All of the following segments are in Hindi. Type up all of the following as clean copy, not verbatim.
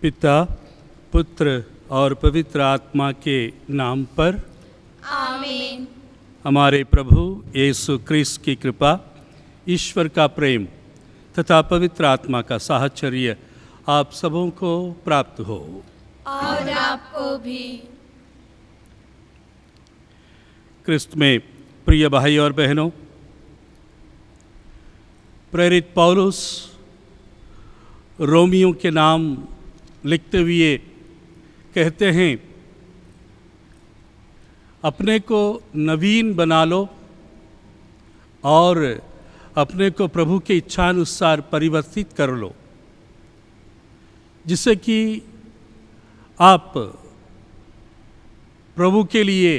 पिता, पुत्र और पवित्र आत्मा के नाम पर आमीन। हमारे प्रभु यीशु क्रिस्त की कृपा, ईश्वर का प्रेम तथा पवित्र आत्मा का साहचर्य आप सबों को प्राप्त हो। और आपको भी। क्रिस्त में प्रिय भाई और बहनों, प्रेरित पौलुस रोमियों के नाम लिखते हुए कहते हैं, अपने को नवीन बना लो और अपने को प्रभु के इच्छानुसार परिवर्तित कर लो, जिससे कि आप प्रभु के लिए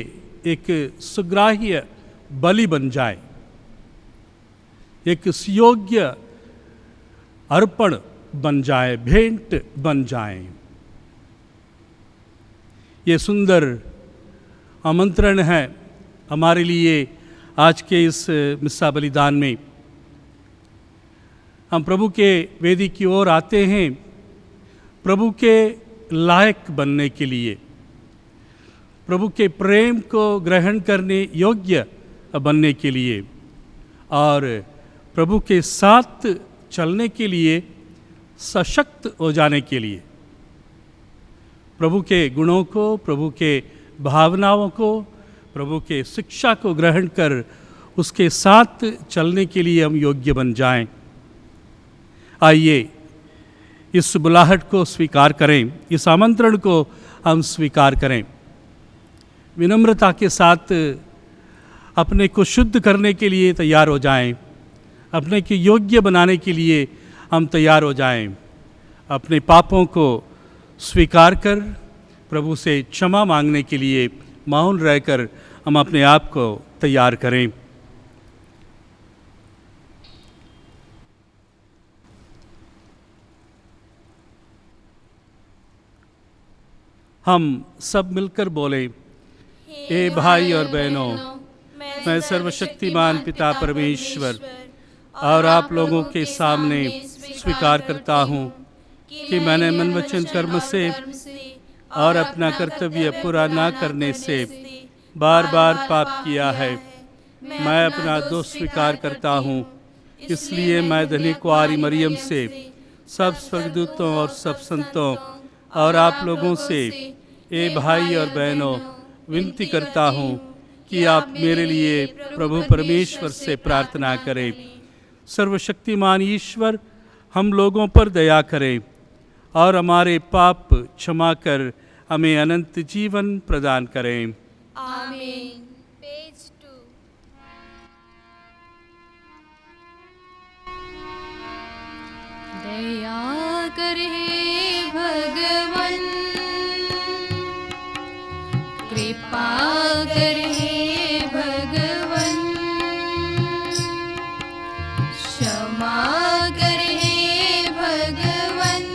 एक सुग्राह्य बलि बन जाए, एक सुयोग्य अर्पण बन जाए, भेंट बन जाए। ये सुंदर आमंत्रण है हमारे लिए आज के इस मिस्सा बलिदान में। हम प्रभु के वेदी की ओर आते हैं प्रभु के लायक बनने के लिए, प्रभु के प्रेम को ग्रहण करने योग्य बनने के लिए और प्रभु के साथ चलने के लिए, सशक्त हो जाने के लिए, प्रभु के गुणों को, प्रभु के भावनाओं को, प्रभु के शिक्षा को ग्रहण कर उसके साथ चलने के लिए हम योग्य बन जाएं। आइए इस बुलाहट को स्वीकार करें, इस आमंत्रण को हम स्वीकार करें। विनम्रता के साथ अपने को शुद्ध करने के लिए तैयार हो जाएं, अपने को योग्य बनाने के लिए हम तैयार हो जाएं। अपने पापों को स्वीकार कर प्रभु से क्षमा मांगने के लिए मौन रहकर हम अपने आप को तैयार करें। हम सब मिलकर बोले, हे भाई और बहनों, मैं सर्वशक्तिमान पिता परमेश्वर और आप लोगों के सामने स्वीकार करता हूँ कि मैंने मन वचन कर्म से और अपना कर्तव्य पूरा न करने से बार बार पाप किया है। मैं अपना दोष स्वीकार करता हूँ, इसलिए मैं धन्य कुंवारी मरियम से, सब स्वर्गदूतों और सब संतों और आप लोगों से, ए भाई और बहनों, विनती करता हूँ कि आप मेरे लिए प्रभु परमेश्वर से प्रार्थना करें। सर्वशक्तिमान ईश्वर हम लोगों पर दया करें और हमारे पाप क्षमा कर हमें अनंत जीवन प्रदान करें। आमीन। पेज 2। दया करे भगवन, कृपा करे भगवन, क्षमा करे भगवन,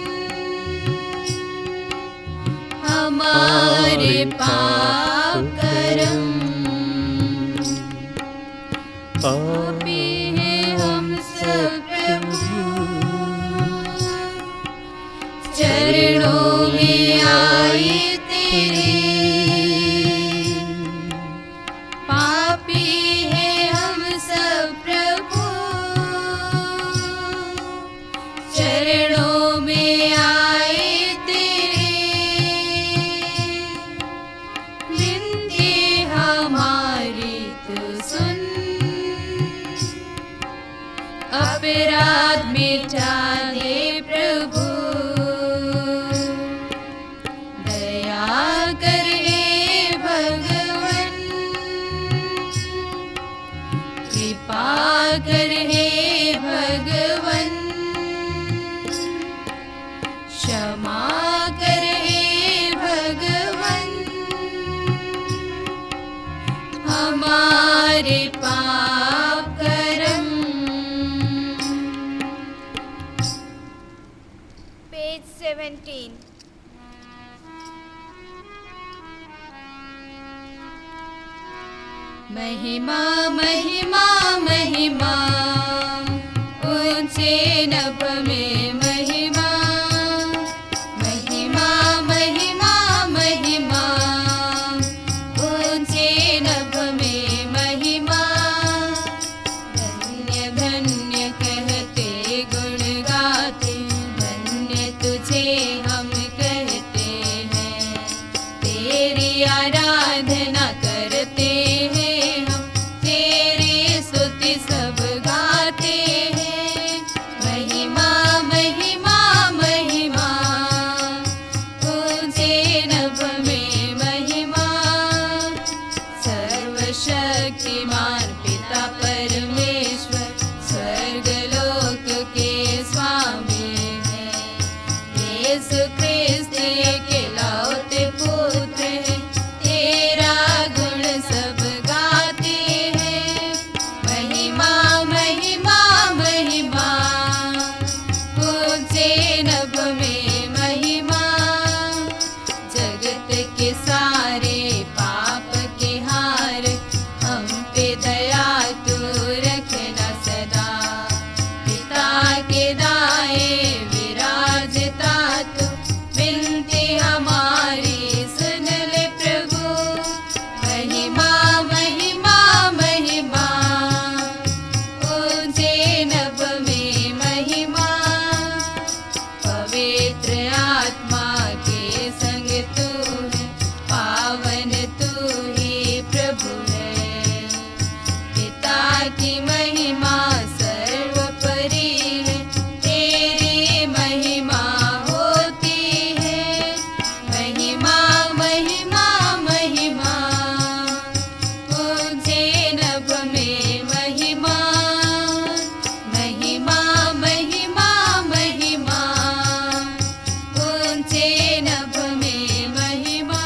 हमारे पाप करम, पापी हैं हम सब प्रभु, चरणों में आए तेरे, पापी हैं हम सब प्रभु, चरणों में आए तेरे, विनती हमारी तो सुन, अपराध मिटा दे प्रभु, दया कर हे भगवन, कृपा कर हे भगवन, क्षमा कर हे भगवन, हमारे पाप करम। पेज 17। महिमा महिमा महिमा, ऊंचे नभ में महिमा, महिमा सर्वशक्तिमान पिता परमेश्वर स्वर्ग लोक के स्वामी है। यीशु ख्रिस्त इकलौते पुत्र है, तेरा गुण सब गाते हैं। महिमा महिमा महिमा, ऊंचे नभ में महिमा। जगत के सारे पाप के हार, हम पे दया तू रखना सदा। पिता के दाएं विराजता तू, विनती हमारी सुन ले प्रभु। महिमा महिमा महिमा, ऊंचे नभ में महिमा। पवित्र आत्मा के संग तू है, पावन तू ही प्रभु है। पिता की महिमा सर्वोपरि है, तेरी महिमा होती है। महिमा महिमा महिमा, ऊंचे नभ में महिमा। महिमा महिमा महिमा, ऊंचे नभ में महिमा।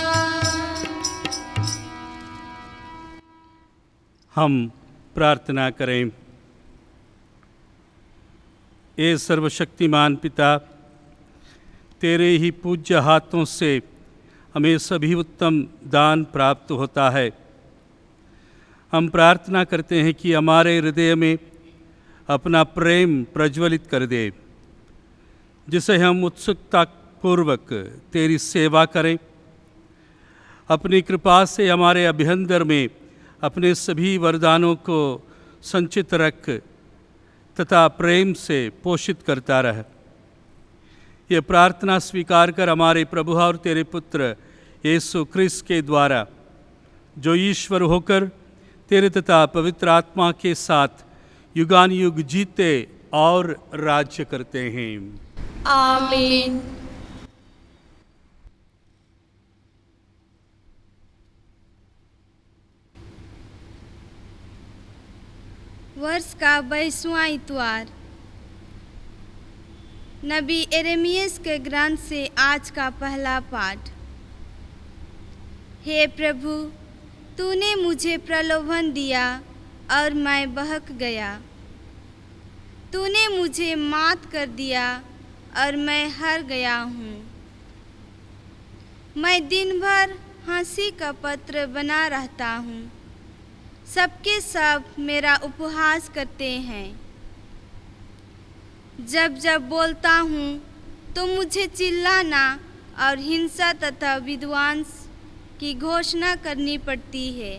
हम प्रार्थना करें। ए सर्वशक्तिमान पिता, तेरे ही पूज्य हाथों से हमें सभी उत्तम दान प्राप्त होता है। हम प्रार्थना करते हैं कि हमारे हृदय में अपना प्रेम प्रज्वलित कर दे, जिसे हम उत्सुकता पूर्वक तेरी सेवा करें। अपनी कृपा से हमारे अभ्यंतर में अपने सभी वरदानों को संचित रख तथा प्रेम से पोषित करता रह। ये प्रार्थना स्वीकार कर हमारे प्रभु और तेरे पुत्र यीशु ख्रिस्त के द्वारा, जो ईश्वर होकर तेरे तथा पवित्र आत्मा के साथ युगान युग जीते और राज्य करते हैं। आमीन। वर्ष का 22वां इतवार। नबी यिर्मयाह के ग्रंथ से आज का पहला पाठ। हे प्रभु, तूने मुझे प्रलोभन दिया और मैं बहक गया। तूने मुझे मात कर दिया और मैं हार गया हूँ। मैं दिन भर हंसी का पत्र बना रहता हूँ। सबके सब मेरा उपहास करते हैं। जब जब बोलता हूँ तो मुझे चिल्लाना और हिंसा तथा विध्वंस की घोषणा करनी पड़ती है।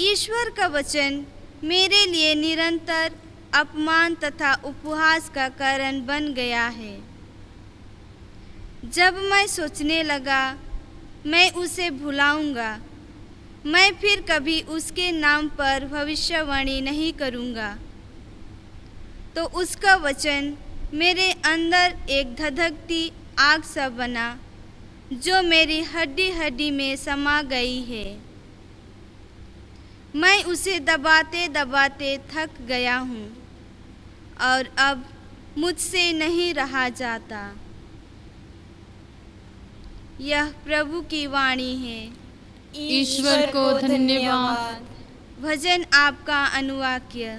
ईश्वर का वचन मेरे लिए निरंतर अपमान तथा उपहास का कारण बन गया है। जब मैं सोचने लगा मैं उसे भुलाऊंगा, मैं फिर कभी उसके नाम पर भविष्यवाणी नहीं करूंगा, तो उसका वचन मेरे अंदर एक धधकती आग सा बना, जो मेरी हड्डी हड्डी में समा गई है। मैं उसे दबाते दबाते थक गया हूँ और अब मुझसे नहीं रहा जाता। यह प्रभु की वाणी है। ईश्वर को धन्यवाद। भजन आपका अनुवाक्य।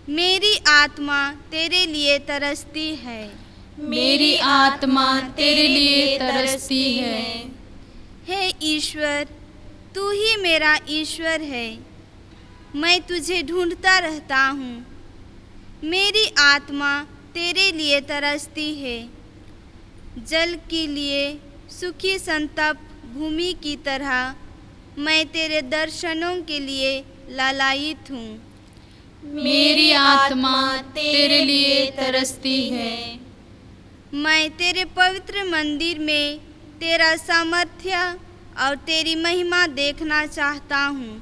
मेरी आत्मा तेरे लिए तरसती है। मेरी आत्मा तेरे लिए तरसती है। हे ईश्वर, तू ही मेरा ईश्वर है। मैं तुझे ढूंढता रहता हूँ। मेरी आत्मा तेरे लिए तरसती है, जल के लिए सूखी संतप्त भूमि की तरह। मैं तेरे दर्शनों के लिए लालायित हूँ। मेरी आत्मा तेरे लिए तरसती है। मैं तेरे पवित्र मंदिर में तेरा सामर्थ्य और तेरी महिमा देखना चाहता हूँ।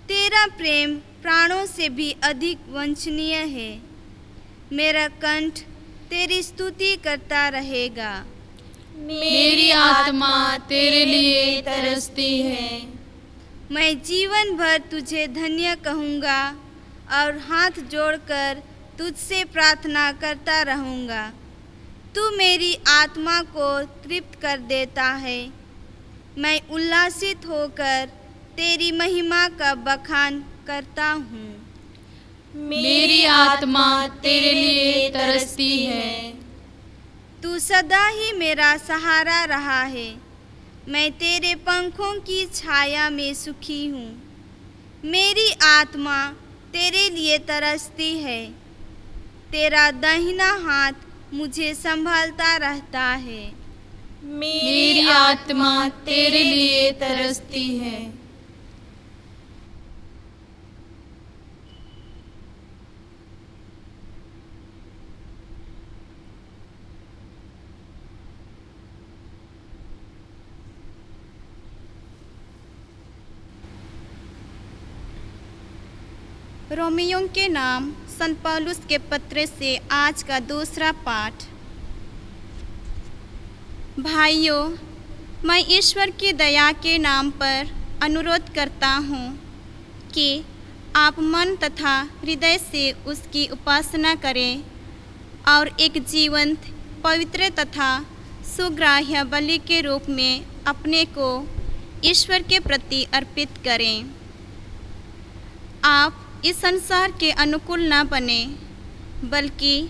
तेरा प्रेम प्राणों से भी अधिक वंचनीय है। मेरा कंठ तेरी स्तुति करता रहेगा। मेरी आत्मा तेरे लिए तरसती है। मैं जीवन भर तुझे धन्य कहूँगा और हाथ जोड़कर तुझसे प्रार्थना करता रहूँगा। तू मेरी आत्मा को तृप्त कर देता है। मैं उल्लासित होकर तेरी महिमा का बखान करता हूँ। मेरी आत्मा तेरे लिए तरसती है। तू सदा ही मेरा सहारा रहा है। मैं तेरे पंखों की छाया में सुखी हूँ। मेरी आत्मा तेरे लिए तरसती है। तेरा दाहिना हाथ मुझे संभालता रहता है। मेरी आत्मा तेरे लिए तरसती है। रोमियों के नाम संत पौलुस के पत्र से आज का दूसरा पाठ। भाइयों, मैं ईश्वर की दया के नाम पर अनुरोध करता हूँ कि आप मन तथा हृदय से उसकी उपासना करें और एक जीवंत, पवित्र तथा सुग्राह्य बलि के रूप में अपने को ईश्वर के प्रति अर्पित करें। आप इस संसार के अनुकूल न बने, बल्कि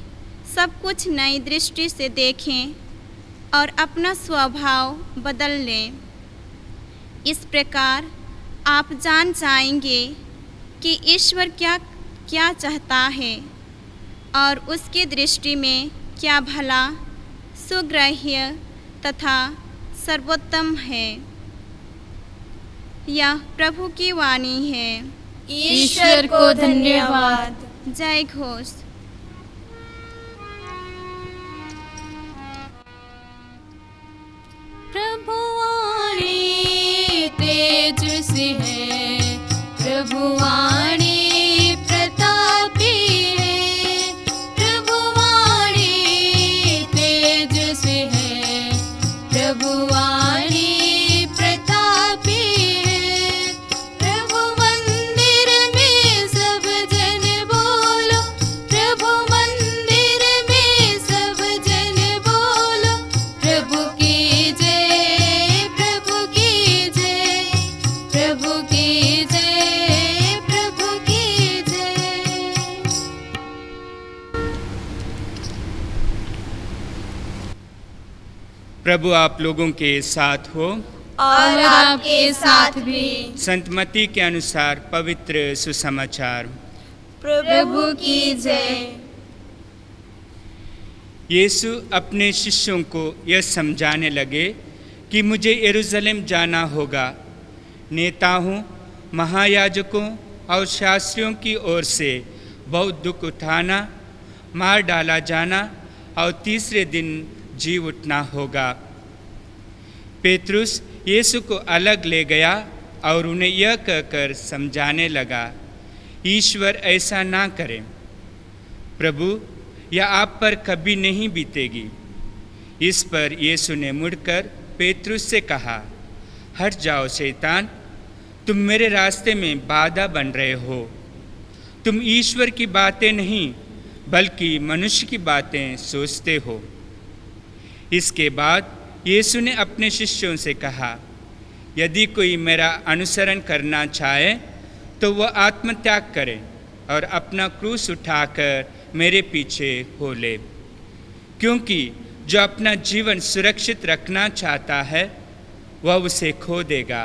सब कुछ नई दृष्टि से देखें और अपना स्वभाव बदल लें। इस प्रकार आप जान जाएंगे कि ईश्वर क्या चाहता है और उसकी दृष्टि में क्या भला, सुग्राह्य तथा सर्वोत्तम है। यह प्रभु की वाणी है। ईश्वर को धन्यवाद। जय घोष। प्रभुवाणी तेजस्वी है, प्रभुवाणी प्रतापी है, प्रभुवाणी तेजस्वी है, प्रभुवाणी प्रतापी है। प्रभु मंदिर में सब जन बोलो, प्रभु मंदिर में सब जन बोलो, प्रभु की जय, प्रभु की जय, प्रभु की जय, प्रभु की जय। प्रभु आप लोगों के साथ हो। और आपके साथ भी। संत मत्ती के अनुसार पवित्र सुसमाचार। प्रभु की जय। यीशु अपने शिष्यों को यह समझाने लगे कि मुझे यरूशलेम जाना होगा। नेताओं, महायाजकों और शास्त्रियों की ओर से बहुत दुख उठाना, मार डाला जाना और तीसरे दिन जी उठना होगा। पेतरुस यीशु को अलग ले गया और उन्हें यह कहकर समझाने लगा, ईश्वर ऐसा ना करे। प्रभु, यह आप पर कभी नहीं बीतेगी। इस पर यीशु ने मुड़कर पेतरुस से कहा, हट जाओ शैतान, तुम मेरे रास्ते में बाधा बन रहे हो। तुम ईश्वर की बातें नहीं बल्कि मनुष्य की बातें सोचते हो। इसके बाद यीशु ने अपने शिष्यों से कहा, यदि कोई मेरा अनुसरण करना चाहे तो वह आत्मत्याग करे और अपना क्रूस उठाकर मेरे पीछे हो ले। क्योंकि जो अपना जीवन सुरक्षित रखना चाहता है वह उसे खो देगा,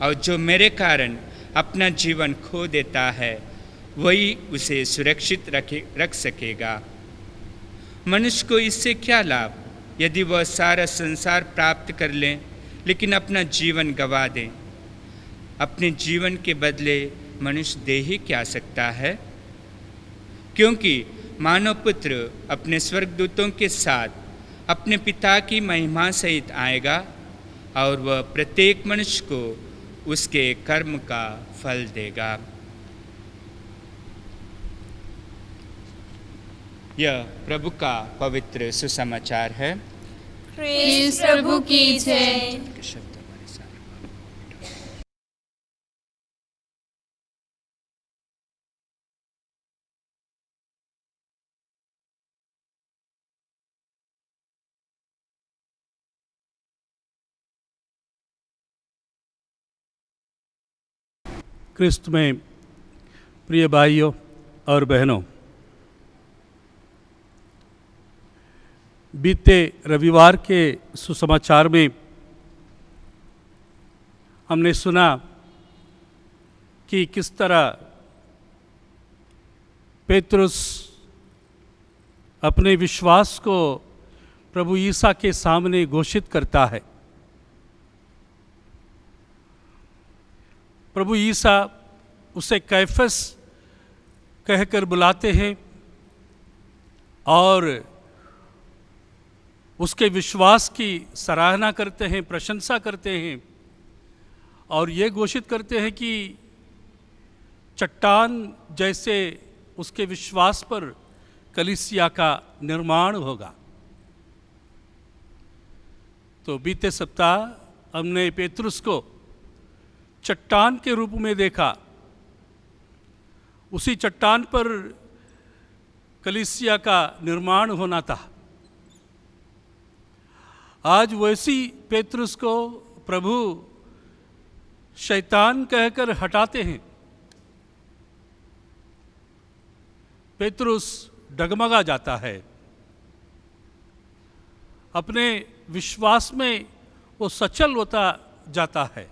और जो मेरे कारण अपना जीवन खो देता है वही उसे सुरक्षित रख सकेगा। मनुष्य को इससे क्या लाभ यदि वह सारा संसार प्राप्त कर ले लेकिन अपना जीवन गंवा दे। अपने जीवन के बदले मनुष्य दे ही क्या सकता है। क्योंकि मानव पुत्र अपने स्वर्गदूतों के साथ अपने पिता की महिमा सहित आएगा और वह प्रत्येक मनुष्य को उसके कर्म का फल देगा। यह प्रभु का पवित्र सुसमाचार है। प्रभु की जय। क्रिस्त में प्रिय भाइयों और बहनों, बीते रविवार के सुसमाचार में हमने सुना कि किस तरह पेतरुस अपने विश्वास को प्रभु ईसा के सामने घोषित करता है। प्रभु ईसा उसे कैफस कहकर बुलाते हैं और उसके विश्वास की सराहना करते हैं, प्रशंसा करते हैं और ये घोषित करते हैं कि चट्टान जैसे उसके विश्वास पर कलीसिया का निर्माण होगा। तो बीते सप्ताह हमने पेतरुस को चट्टान के रूप में देखा। उसी चट्टान पर कलीसिया का निर्माण होना था। आज वैसी पेतरुस को प्रभु शैतान कहकर हटाते हैं। पेतरुस डगमगा जाता है, अपने विश्वास में वो सचल होता जाता है,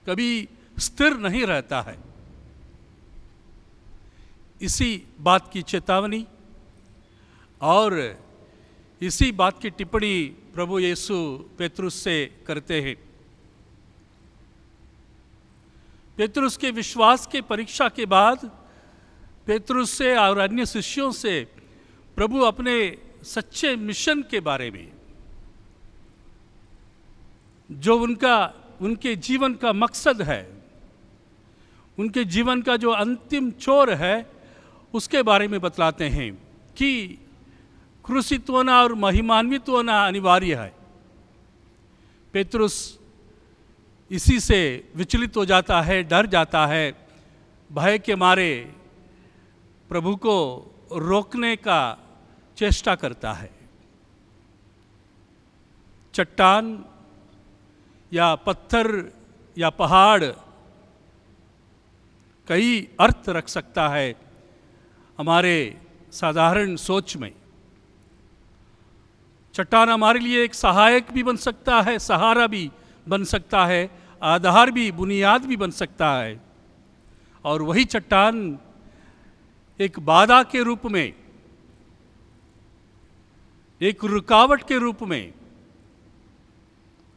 कभी स्थिर नहीं रहता है। इसी बात की चेतावनी और इसी बात की टिप्पणी प्रभु यीशु पेतरुस से करते हैं। पेतरुस के विश्वास के परीक्षा के बाद पेतरुस से और अन्य शिष्यों से प्रभु अपने सच्चे मिशन के बारे में, जो उनके जीवन का मकसद है, उनके जीवन का जो अंतिम छोर है, उसके बारे में बतलाते हैं कि क्रूसित होना और महिमान्वित होना अनिवार्य है। पेतरुस इसी से विचलित हो जाता है, डर जाता है, भय के मारे प्रभु को रोकने का चेष्टा करता है। चट्टान या पत्थर या पहाड़ कई अर्थ रख सकता है हमारे साधारण सोच में। चट्टान हमारे लिए एक सहायक भी बन सकता है, सहारा भी बन सकता है, आधार भी, बुनियाद भी बन सकता है। और वही चट्टान एक बाधा के रूप में, एक रुकावट के रूप में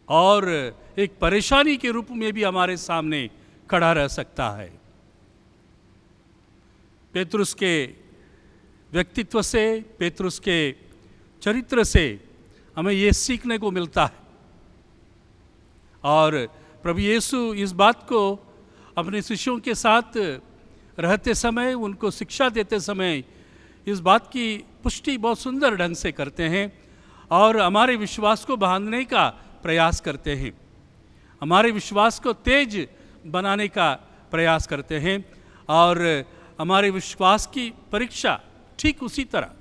और एक परेशानी के रूप में भी हमारे सामने खड़ा रह सकता है। पेतरुस के व्यक्तित्व से, पेतरुस के चरित्र से हमें ये सीखने को मिलता है। और प्रभु यीशु इस बात को अपने शिष्यों के साथ रहते समय, उनको शिक्षा देते समय इस बात की पुष्टि बहुत सुंदर ढंग से करते हैं और हमारे विश्वास को बांधने का प्रयास करते हैं, हमारे विश्वास को तेज बनाने का प्रयास करते हैं। और हमारे विश्वास की परीक्षा ठीक उसी तरह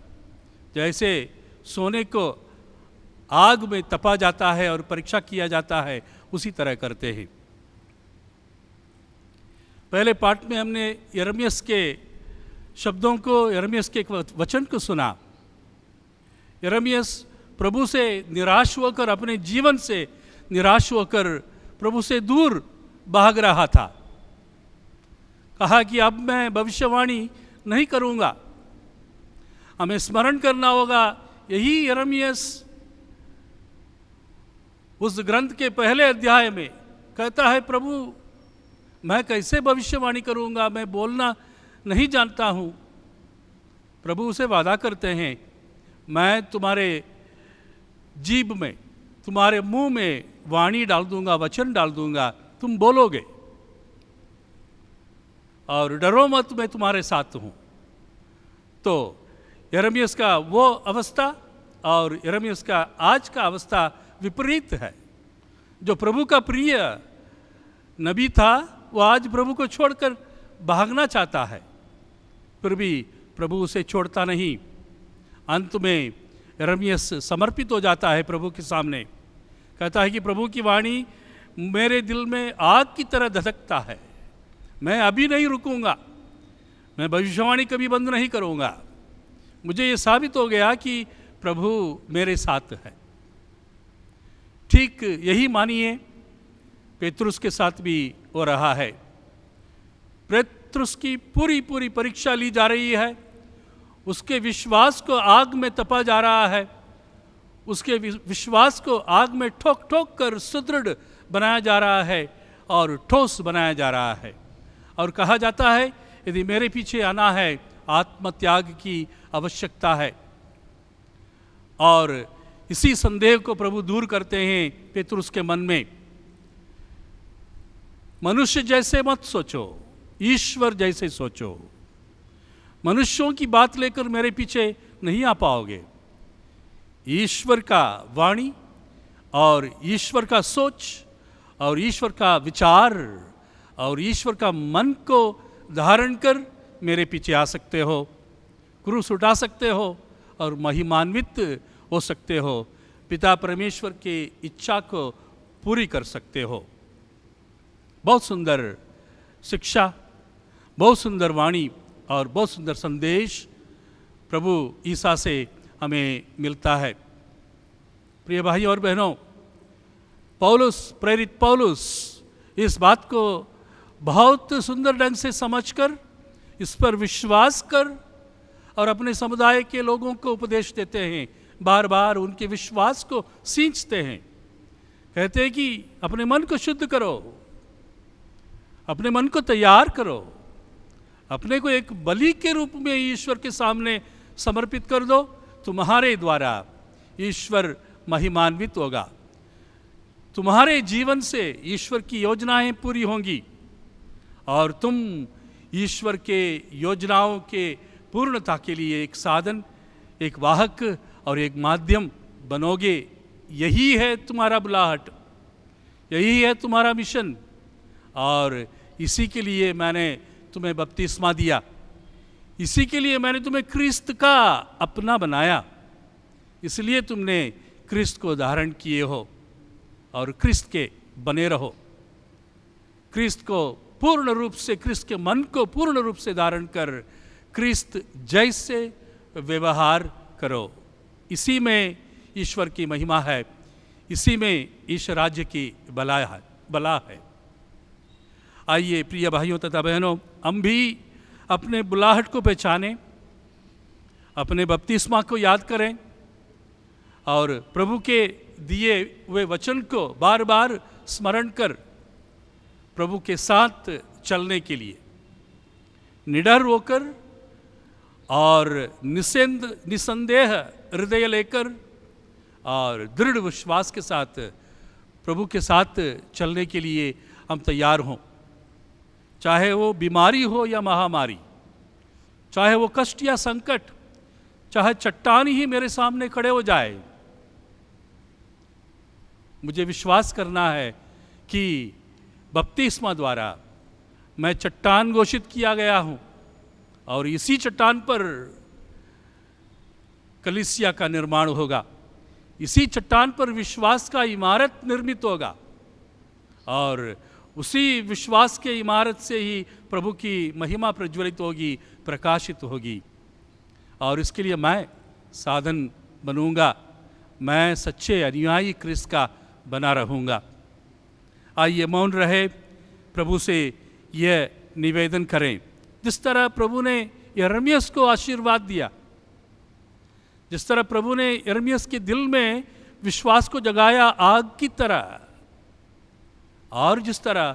जैसे सोने को आग में तपा जाता है और परीक्षा किया जाता है, उसी तरह करते हैं। पहले पाठ में हमने यिर्मयाह के शब्दों को, यिर्मयाह के एक वचन को सुना। यिर्मयाह प्रभु से निराश होकर, अपने जीवन से निराश होकर प्रभु से दूर भाग रहा था। कहा कि अब मैं भविष्यवाणी नहीं करूँगा। हमें स्मरण करना होगा, यही यिर्मयाह उस ग्रंथ के पहले अध्याय में कहता है, प्रभु मैं कैसे भविष्यवाणी करूँगा, मैं बोलना नहीं जानता हूँ। प्रभु उसे वादा करते हैं, मैं तुम्हारे जीभ में, तुम्हारे मुंह में वाणी डाल दूंगा, वचन डाल दूंगा, तुम बोलोगे और डरो मत, मैं तुम्हारे साथ हूँ। तो यिर्मयाह का वो अवस्था और यिर्मयाह का आज का अवस्था विपरीत है। जो प्रभु का प्रिय नबी था, वो आज प्रभु को छोड़कर भागना चाहता है, फिर भी प्रभु उसे छोड़ता नहीं। अंत में यिर्मयाह समर्पित हो जाता है प्रभु के सामने, कहता है कि प्रभु की वाणी मेरे दिल में आग की तरह धधकता है, मैं अभी नहीं रुकूंगा, मैं भविष्यवाणी कभी बंद नहीं करूंगा। मुझे ये साबित हो गया कि प्रभु मेरे साथ है। ठीक यही मानिए पेतरुस के साथ भी हो रहा है। पेतरुस की पूरी पूरी परीक्षा ली जा रही है, उसके विश्वास को आग में तपा जा रहा है, उसके विश्वास को आग में ठोक ठोक कर सुदृढ़ बनाया जा रहा है और ठोस बनाया जा रहा है। और कहा जाता है यदि मेरे पीछे आना है आत्मत्याग की आवश्यकता है। और इसी संदेह को प्रभु दूर करते हैं पेतरुस के मन में। मनुष्य जैसे मत सोचो, ईश्वर जैसे सोचो। मनुष्यों की बात लेकर मेरे पीछे नहीं आ पाओगे। ईश्वर का वाणी और ईश्वर का सोच और ईश्वर का विचार और ईश्वर का मन को धारण कर मेरे पीछे आ सकते हो, क्रूस उठा सकते हो और महिमान्वित हो सकते हो, पिता परमेश्वर की इच्छा को पूरी कर सकते हो। बहुत सुंदर शिक्षा, बहुत सुंदर वाणी और बहुत सुंदर संदेश प्रभु ईसा से हमें मिलता है। प्रिय भाई और बहनों, पौलुस, प्रेरित पौलुस इस बात को बहुत सुंदर ढंग से समझकर, इस पर विश्वास कर और अपने समुदाय के लोगों को उपदेश देते हैं। बार बार उनके विश्वास को सींचते हैं। कहते हैं कि अपने मन को शुद्ध करो, अपने मन को तैयार करो, अपने को एक बलि के रूप में ईश्वर के सामने समर्पित कर दो। तुम्हारे द्वारा ईश्वर महिमान्वित होगा, तुम्हारे जीवन से ईश्वर की योजनाएं पूरी होंगी और तुम ईश्वर के योजनाओं के पूर्णता के लिए एक साधन, एक वाहक और एक माध्यम बनोगे। यही है तुम्हारा बुलाहट, यही है तुम्हारा मिशन। और इसी के लिए मैंने तुम्हें बपतिस्मा दिया, इसी के लिए मैंने तुम्हें क्रिस्त का अपना बनाया। इसलिए तुमने क्रिस्त को धारण किए हो और क्रिस्त के बने रहो। क्रिस्त को पूर्ण रूप से, क्रिस्त के मन को पूर्ण रूप से धारण कर क्रिस्त जैसे व्यवहार करो। इसी में ईश्वर की महिमा है, इसी में ईश्वर राज्य की भला है। आइए प्रिय भाइयों तथा बहनों, हम भी अपने बुलाहट को पहचानें, अपने बपतिस्मा को याद करें और प्रभु के दिए हुए वचन को बार बार स्मरण कर प्रभु के साथ चलने के लिए निडर होकर और निसंदेह हृदय लेकर और दृढ़ विश्वास के साथ प्रभु के साथ चलने के लिए हम तैयार हों। चाहे वो बीमारी हो या महामारी, चाहे वो कष्ट या संकट, चाहे चट्टान ही मेरे सामने खड़े हो जाए, मुझे विश्वास करना है कि बपतिस्मा द्वारा मैं चट्टान घोषित किया गया हूँ और इसी चट्टान पर कलीसिया का निर्माण होगा, इसी चट्टान पर विश्वास का इमारत निर्मित होगा और उसी विश्वास के इमारत से ही प्रभु की महिमा प्रज्वलित होगी, प्रकाशित होगी। और इसके लिए मैं साधन बनूंगा, मैं सच्चे अनुयायी क्रिस्त का बना रहूंगा। आइए मौन रहे, प्रभु से यह निवेदन करें। जिस तरह प्रभु ने यिर्मयाह को आशीर्वाद दिया, जिस तरह प्रभु ने यिर्मयाह के दिल में विश्वास को जगाया आग की तरह, और जिस तरह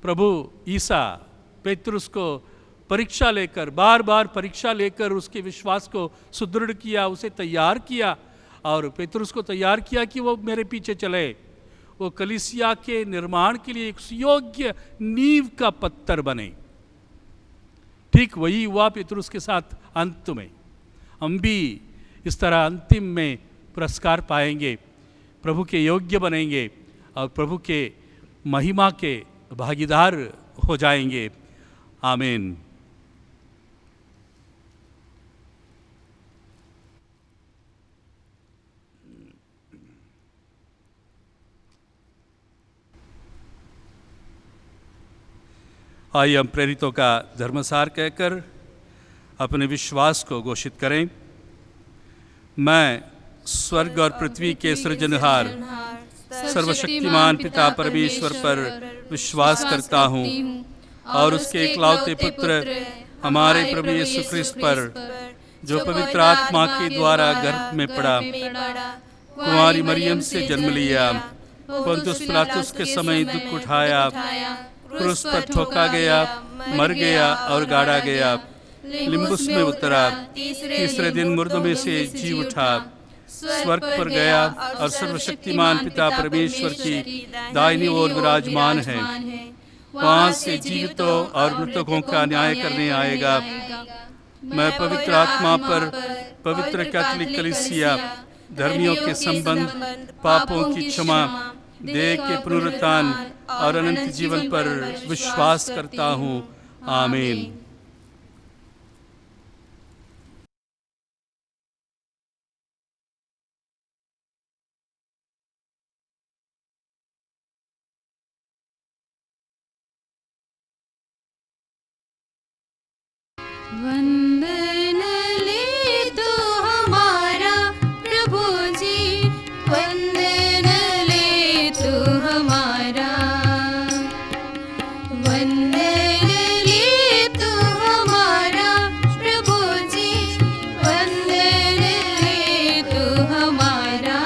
प्रभु ईसा पेतरुस को परीक्षा लेकर, बार बार परीक्षा लेकर उसके विश्वास को सुदृढ़ किया, उसे तैयार किया और पेतरुस को तैयार किया कि वो मेरे पीछे चले, वो कलीसिया के निर्माण के लिए एक सुयोग्य नींव का पत्थर बने। ठीक वही हुआ पेतरुस के साथ अंत में। हम भी इस तरह अंतिम में पुरस्कार पाएंगे, प्रभु के योग्य बनेंगे और प्रभु के महिमा के भागीदार हो जाएंगे। आमीन। आइए हम प्रेरितों का धर्मसार कहकर अपने विश्वास को घोषित करें। मैं स्वर्ग और पृथ्वी के सृजनहार सर्वशक्तिमान पिता परमेश्वर पर विश्वास करता हूँ और उसके इकलौते पुत्र हमारे प्रभु यीशु ख्रिस्त पर, जो पवित्र आत्मा के द्वारा गर्भ में पड़ा, कुंवारी मरियम से जन्म लिया, पुन्तियुस पिलातुस के समय दुख उठाया, क्रूस पर ठोका गया, मर गया और गाड़ा गया, लिम्बुस में उतरा, तीसरे दिन मुर्दों में से जी उठा, स्वर्ग पर गया और सर्वशक्तिमान पिता परमेश्वर की दाहिनी ओर विराजमान है। वहाँ से जीवितों और मृतकों का न्याय करने आएगा। मैं पवित्र आत्मा पर, पवित्र कैथोलिक कलीसिया, धर्मियों के संबंध, पापों की क्षमा, देह के पुनरुत्थान और अनंत जीवन पर विश्वास करता हूँ। आमीन। वंदन ले तो हमारा प्रभु जी, वंदन ले तो हमारा, वंदन ले तो हमारा प्रभु जी, वंदन ले तो हमारा।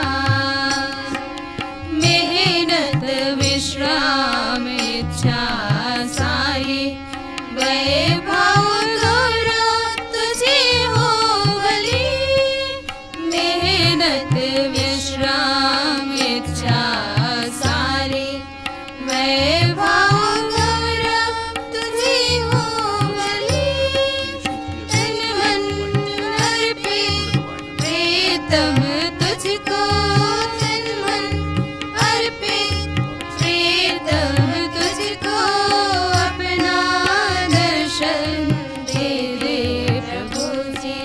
मेहनत विश्राम इच्छा सारी, वैभव विश्राम इच्छा सारे, वैभव गौरव तुझे हो बलि। तन मन अर्पित प्रीतम तुझको, तन मन अर्पित प्रीतम तुझको, अपना दर्शन दे दे प्रभु जी।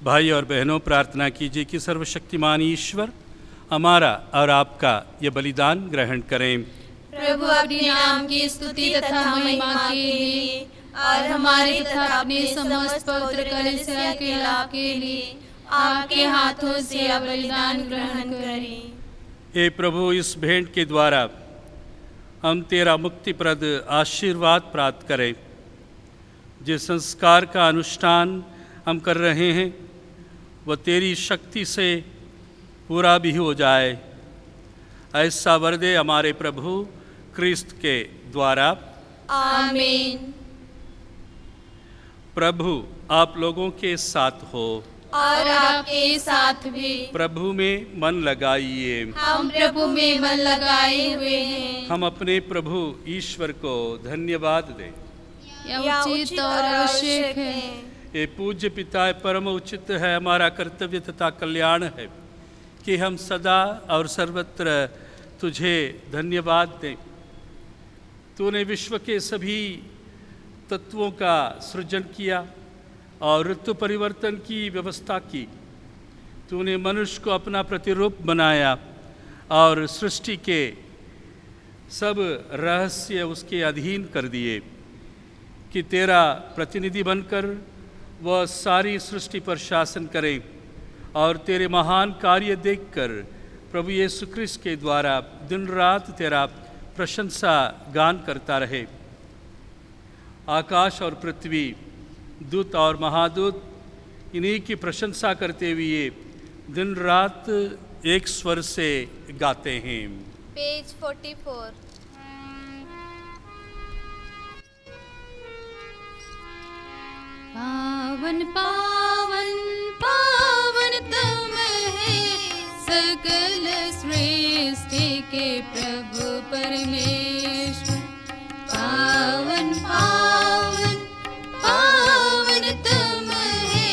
भाई और बहनों, प्रार्थना कीजिए कि सर्वशक्तिमान ईश्वर हमारा और आपका ये बलिदान ग्रहण करें। प्रभु अपने नाम की स्तुति तथा महिमा के लिए और हमारे तथा अपने समस्त पवित्र कलीसिया के लाभ के लिए आपके हाथों से यह बलिदान ग्रहण करें। हे प्रभु, इस भेंट के द्वारा हम तेरा मुक्तिप्रद आशीर्वाद प्राप्त करें। जिस संस्कार का अनुष्ठान हम कर रहे हैं वह तेरी शक्ति से पूरा भी हो जाए, ऐसा वर दे हमारे प्रभु क्रिस्त के द्वारा। आमीन। प्रभु आप लोगों के साथ हो और आपके साथ भी। प्रभु में मन लगाइए। हम प्रभु में मन लगाए हुए हैं। हम अपने प्रभु ईश्वर को धन्यवाद दें। यह उचित और आवश्यक है। ये पूज्य पिता परम उचित है, हमारा कर्तव्य तथा कल्याण है कि हम सदा और सर्वत्र तुझे धन्यवाद दें। तूने विश्व के सभी तत्वों का सृजन किया और ऋतु परिवर्तन की व्यवस्था की। तूने मनुष्य को अपना प्रतिरूप बनाया और सृष्टि के सब रहस्य उसके अधीन कर दिए कि तेरा प्रतिनिधि बनकर वह सारी सृष्टि पर शासन करे और तेरे महान कार्य देखकर प्रभु यीशु ख्रिस्त के द्वारा दिन रात तेरा प्रशंसा गान करता रहे। आकाश और पृथ्वी, दूत और महादूत इन्हीं की प्रशंसा करते हुए दिन रात एक स्वर से गाते हैं। पेज 44। पावन पावन पावन तुम है, सकल सृष्टि के प्रभु परमेश्वर। पावन पावन पावन तुम है,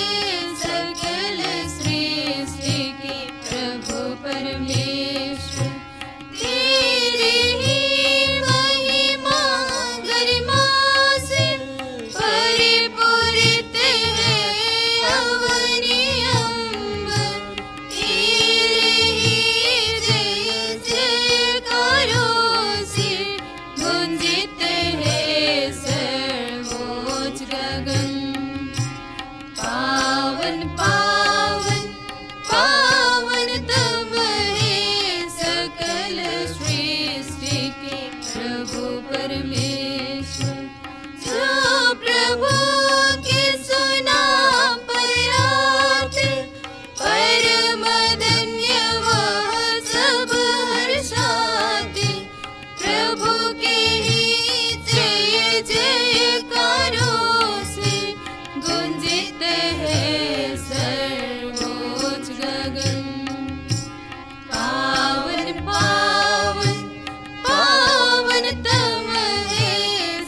पावन पावन तब है सकल सृष्टि के प्रभु परमेश्वर। जो प्रभु के सुनाम पर आते परम धन्य वह सब हर्षाते। प्रभु के ही जय जयकारों से गुंजित है सर्वोच्च गगन। पावन पावन पावन तब है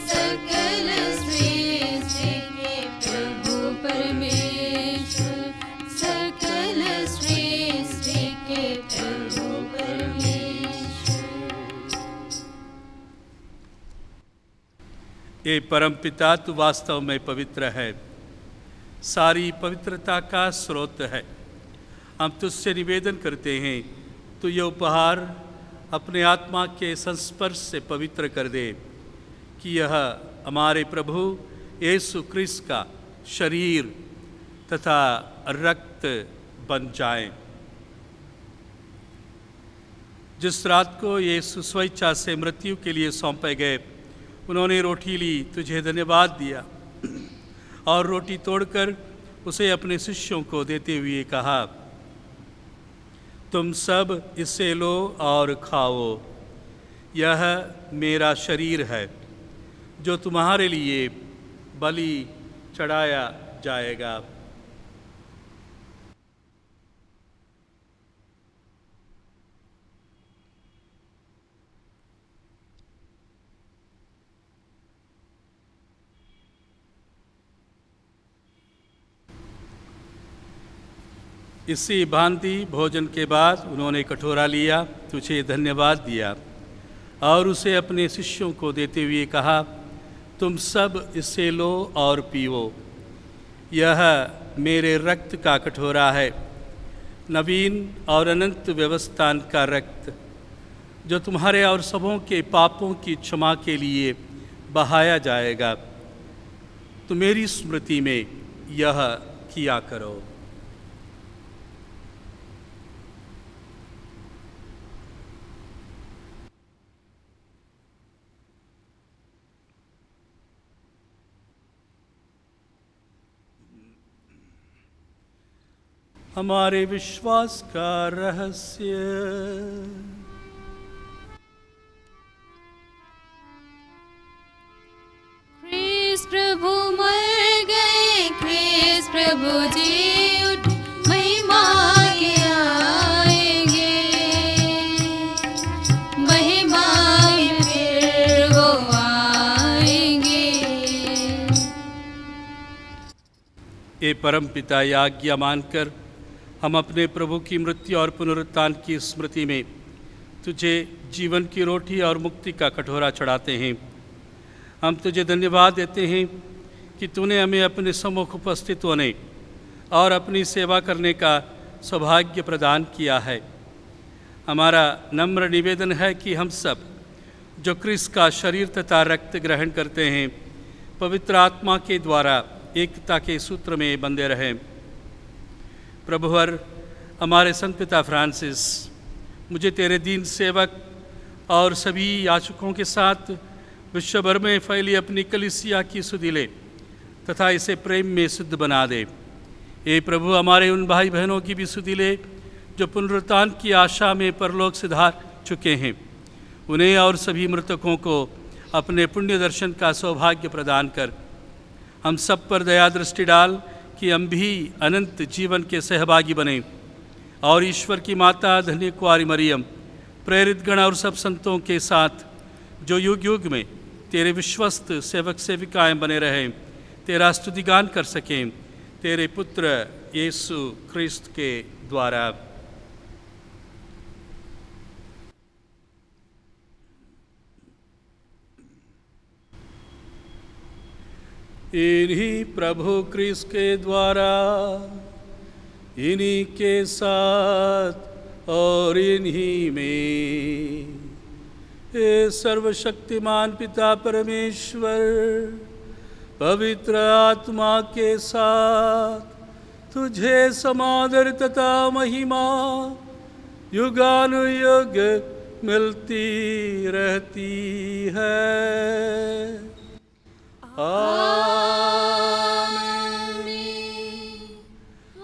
सकल सृष्टि के प्रभु परमेश्वर। सकल सृष्टि के प्रभु परमेश्वर। ये परमपिता तू वास्तव में पवित्र है, सारी पवित्रता का स्रोत है। हम तुझसे निवेदन करते हैं, तू ये उपहार अपने आत्मा के संस्पर्श से पवित्र कर दे कि यह हमारे प्रभु यीशु ख्रिस्त का शरीर तथा रक्त बन जाए। जिस रात को यीशु स्वेच्छा से मृत्यु के लिए सौंपे गए, उन्होंने रोटी ली, तुझे धन्यवाद दिया और रोटी तोड़कर उसे अपने शिष्यों को देते हुए कहा, तुम सब इससे लो और खाओ, यह मेरा शरीर है जो तुम्हारे लिए बलि चढ़ाया जाएगा। इसी भांति भोजन के बाद उन्होंने कटोरा लिया, तुझे धन्यवाद दिया और उसे अपने शिष्यों को देते हुए कहा, तुम सब इससे लो और पीओ, यह मेरे रक्त का कटोरा है, नवीन और अनंत व्यवस्थान का रक्त, जो तुम्हारे और सबों के पापों की क्षमा के लिए बहाया जाएगा। तो मेरी स्मृति में यह किया करो। हमारे विश्वास का रहस्य। ख्रीस्त प्रभु मर गए, ख्रीस्त प्रभु जी उठ महिमा के आएंगे, महिमा में फिर वो आएंगे। ये परमपिता की आज्ञा मानकर हम अपने प्रभु की मृत्यु और पुनरुत्थान की स्मृति में तुझे जीवन की रोटी और मुक्ति का कटोरा चढ़ाते हैं। हम तुझे धन्यवाद देते हैं कि तूने हमें अपने सम्मुख उपस्थित होने और अपनी सेवा करने का सौभाग्य प्रदान किया है। हमारा नम्र निवेदन है कि हम सब जो ख्रिस्त का शरीर तथा रक्त ग्रहण करते हैं, पवित्र आत्मा के द्वारा एकता के सूत्र में बंधे रहें। प्रभुवर हमारे संत पिता फ्रांसिस मुझे तेरे दीन सेवक और सभी याचकों के साथ विश्व भर में फैली अपनी कलीसिया की सुधि ले तथा इसे प्रेम में सिद्ध बना दे। ये प्रभु हमारे उन भाई बहनों की भी सुधि ले जो पुनरुत्थान की आशा में परलोक सिधार चुके हैं, उन्हें और सभी मृतकों को अपने पुण्य दर्शन का सौभाग्य प्रदान कर हम सब पर दया दृष्टि डाल कि हम भी अनंत जीवन के सहभागी बने और ईश्वर की माता धन्य कुंवारी मरियम, प्रेरित गण और सब संतों के साथ जो युग युग में तेरे विश्वस्त सेवक सेविकाएं बने रहें, तेरा स्तुतिगान कर सकें तेरे पुत्र यीशु ख्रिस्त के द्वारा। इन्हीं प्रभु ख्रिस्त के द्वारा, इन्हीं के साथ और इन्हीं में हे सर्वशक्तिमान पिता परमेश्वर, पवित्र आत्मा के साथ तुझे समादर तथा महिमा युगानुयुग मिलती रहती है। आमीन।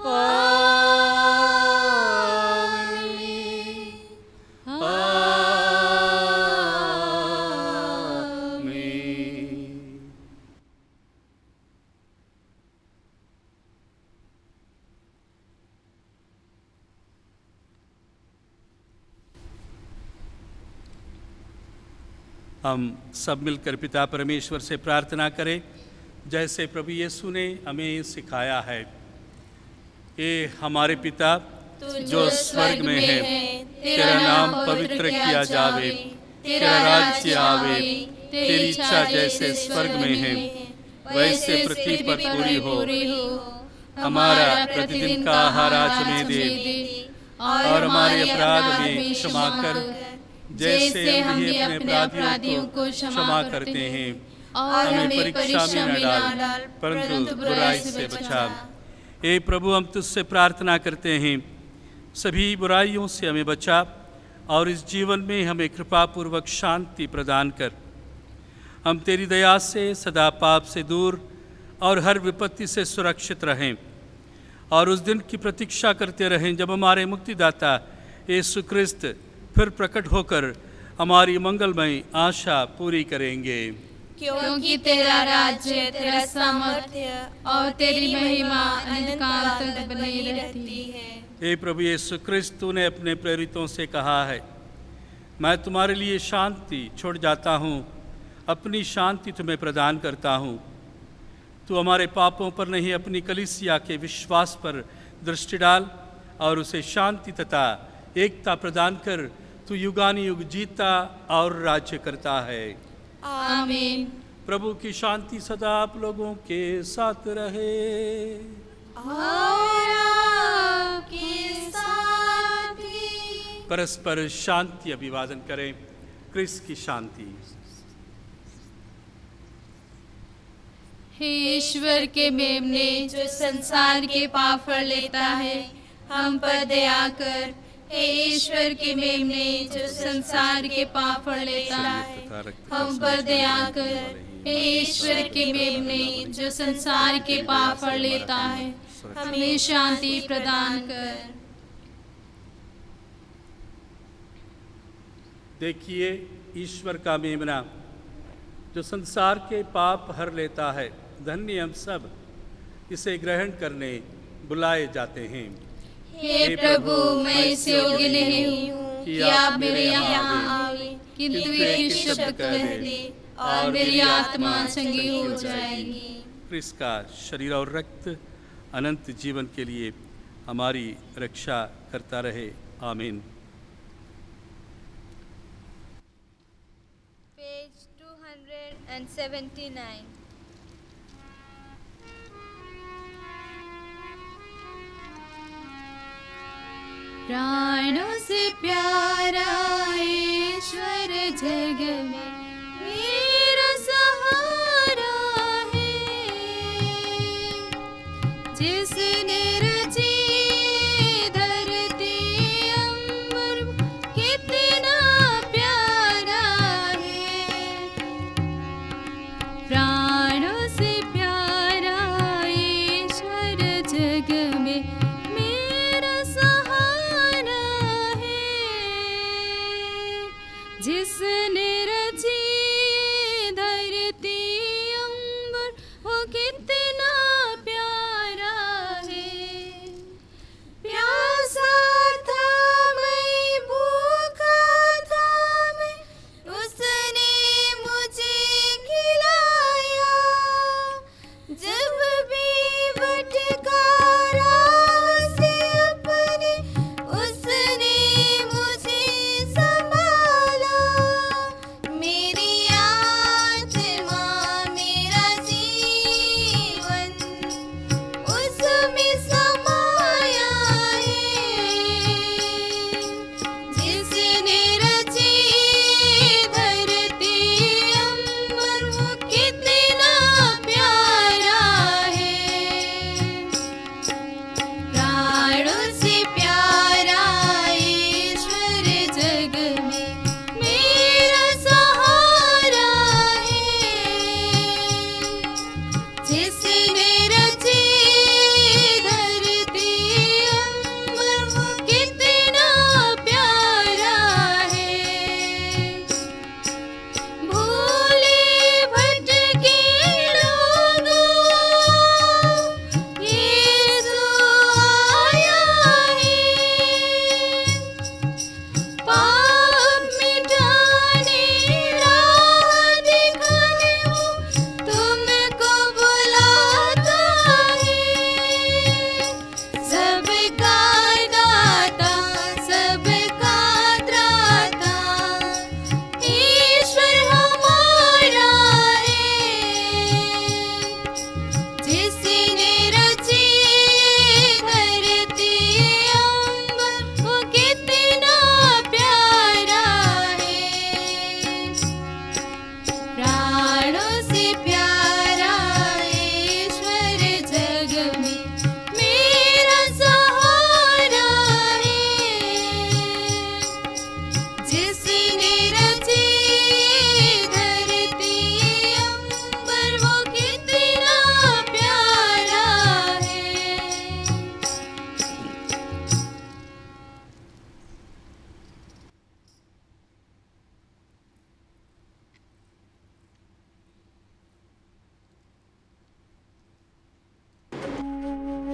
आमीन। आमीन। हम सब मिलकर पिता परमेश्वर से प्रार्थना करें जैसे प्रभु यीशु ने हमें सिखाया है। ये हमारे पिता जो स्वर्ग में है, तेरा नाम पवित्र किया जावे, तेरा राज्य आवे, तेरी इच्छा जैसे स्वर्ग में है वैसे पृथ्वी पर पूरी हो। हमारा प्रतिदिन का आहार आज हमें दे और हमारे अपराध में क्षमा कर जैसे हम भी अपने अपराधियों को क्षमा करते हैं, और हमें परीक्षा में न डाल परंतु बुराई से बचा। हे प्रभु, हम तुझसे प्रार्थना करते हैं सभी बुराइयों से हमें बचा और इस जीवन में हमें कृपापूर्वक शांति प्रदान कर। हम तेरी दया से सदा पाप से दूर और हर विपत्ति से सुरक्षित रहें और उस दिन की प्रतीक्षा करते रहें जब हमारे मुक्तिदाता यीशु क्रिस्त फिर प्रकट होकर हमारी मंगलमय आशा पूरी करेंगे। क्योंकि तेरा राज्य, तेरा सामर्थ्य और तेरी महिमा अनंतकाल तक बनी रहती है। हे प्रभु यीशु क्रिस्त, तूने अपने प्रेरितों से कहा है, मैं तुम्हारे लिए शांति छोड़ जाता हूँ, अपनी शांति तुम्हें प्रदान करता हूँ। तू हमारे पापों पर नहीं अपनी कलीसिया के विश्वास पर दृष्टि डाल और उसे शांति तथा एकता प्रदान कर। तू युगानुयुग जीता और राज्य करता है। आमीन। प्रभु की शांति सदा आप लोगों के साथ रहे। और आपके साथ भी। परस्पर शांति अभिवादन करें। क्रिस्त की शांति। हे ईश्वर के मेमने, जो संसार के पाप हर लेता है, हम पर दया कर। हे ईश्वर के मेमने, जो संसार के पाप हर लेता है, हम पर दया कर। हे ईश्वर के मेमने, जो संसार के पाप हर लेता है, हमें शांति प्रदान कर। देखिए ईश्वर का मेमना जो संसार के पाप हर लेता है। धन्य हम सब इसे ग्रहण करने बुलाए जाते हैं। हे प्रभु, मैं इस योग्य नहीं हूँ कि आप मेरे यहाँ आवे, किंतु एक शब्द कह दे और मेरी आत्मा चंगी हो जाएगी। क्रिस्त का शरीर और रक्त अनंत जीवन के लिए हमारी रक्षा करता रहे। आमीन। पेज 279। प्राणों से प्यारा ईश्वर जग में मेरा सहारा है, जिसने रची धरती अंबर कितना प्यारा है। प्राणों से प्यारा ईश्वर जग में जिसने रची धरती अंबर, वो कितना प्यारा है।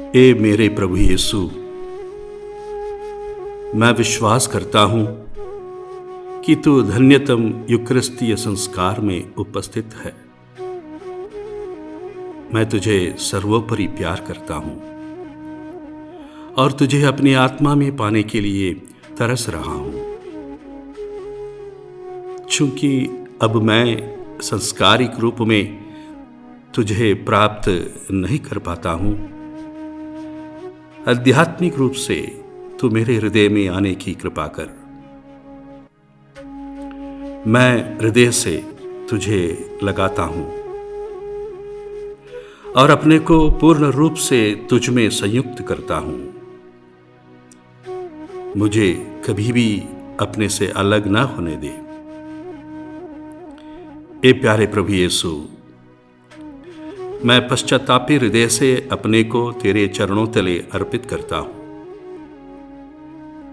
ए मेरे प्रभु यीशु, मैं विश्वास करता हूं कि तू धन्यतम यूकरिस्तीय संस्कार में उपस्थित है। मैं तुझे सर्वोपरि प्यार करता हूं और तुझे अपनी आत्मा में पाने के लिए तरस रहा हूं। चूंकि अब मैं संस्कारिक रूप में तुझे प्राप्त नहीं कर पाता हूं, आध्यात्मिक रूप से तू मेरे हृदय में आने की कृपा कर। मैं हृदय से तुझे लगाता हूं और अपने को पूर्ण रूप से तुझ में संयुक्त करता हूं। मुझे कभी भी अपने से अलग ना होने दे। ए प्यारे प्रभु यीशु, मैं पश्चातापी हृदय से अपने को तेरे चरणों तले अर्पित करता हूं।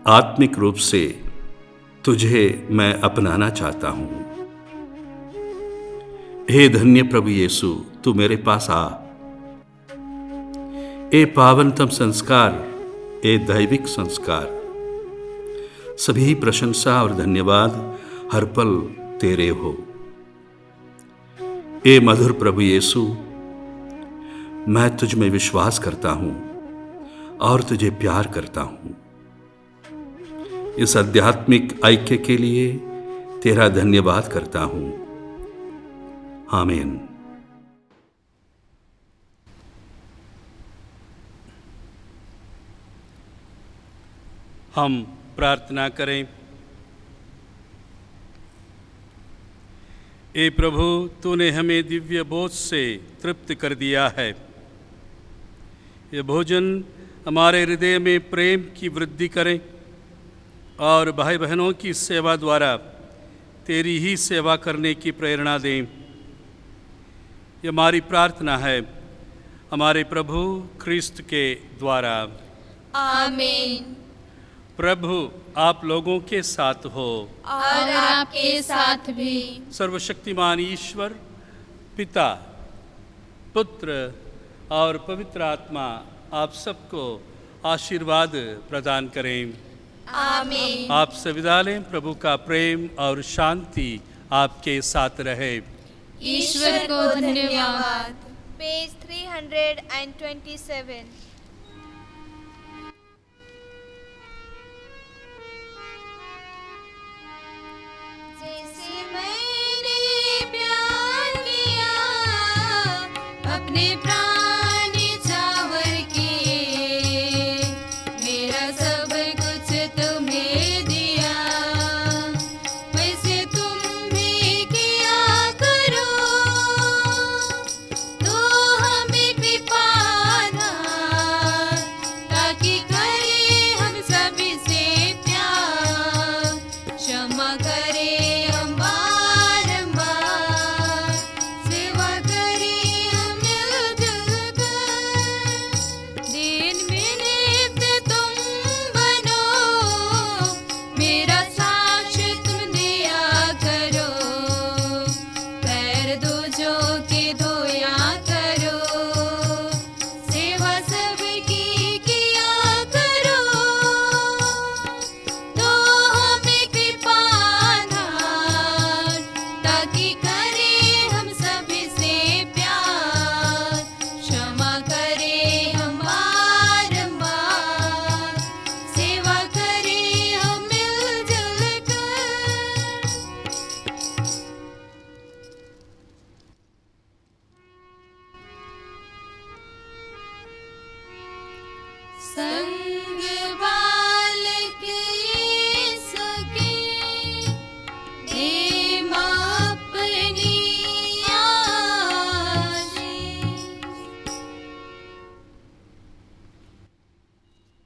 आत्मिक रूप से तुझे मैं अपनाना चाहता हूं। हे धन्य प्रभु यीशु, तू मेरे पास आ। ए पावनतम संस्कार, ए दैविक संस्कार, सभी प्रशंसा और धन्यवाद हर पल तेरे हो। ए मधुर प्रभु यीशु, मैं तुझ में विश्वास करता हूं और तुझे प्यार करता हूं। इस आध्यात्मिक ऐक्य के लिए तेरा धन्यवाद करता हूं। आमीन। हम प्रार्थना करें। ए प्रभु, तूने हमें दिव्य बोझ से तृप्त कर दिया है। ये भोजन हमारे हृदय में प्रेम की वृद्धि करें और भाई बहनों की सेवा द्वारा तेरी ही सेवा करने की प्रेरणा दें। ये हमारी प्रार्थना है हमारे प्रभु ख्रिस्त के द्वारा। आमीन। प्रभु आप लोगों के साथ हो और आपके साथ भी। सर्वशक्तिमान ईश्वर पिता, पुत्र और पवित्र आत्मा आप सबको आशीर्वाद प्रदान करें। आमीन। आपसे विदा लें। प्रभु का प्रेम और शांति आपके साथ रहे। ईश्वर को धन्यवाद। पेज 327। जैसे मैंने प्यार किया अपने प्राण न्यौछावर किए, मेरा सब कुछ तुम्हें दिया, वैसे तुम भी किया करो। तो हमें कृपा दान, ताकि करें हम सभी से प्यार, क्षमा करें हम बारंबार, सेवा करें हम मिलजुल कर। दिन में नित्य तुम बनो, मेरा साक्ष्य तुम दिया करो। पैर दूजों के धोया करो, सेवा सबकी किया करो। तो हमें कृपा दान, ताकि करें हम सभी से प्यार, क्षमा करें हम बारंबार, सेवा करें हम मिलजुल कर। संग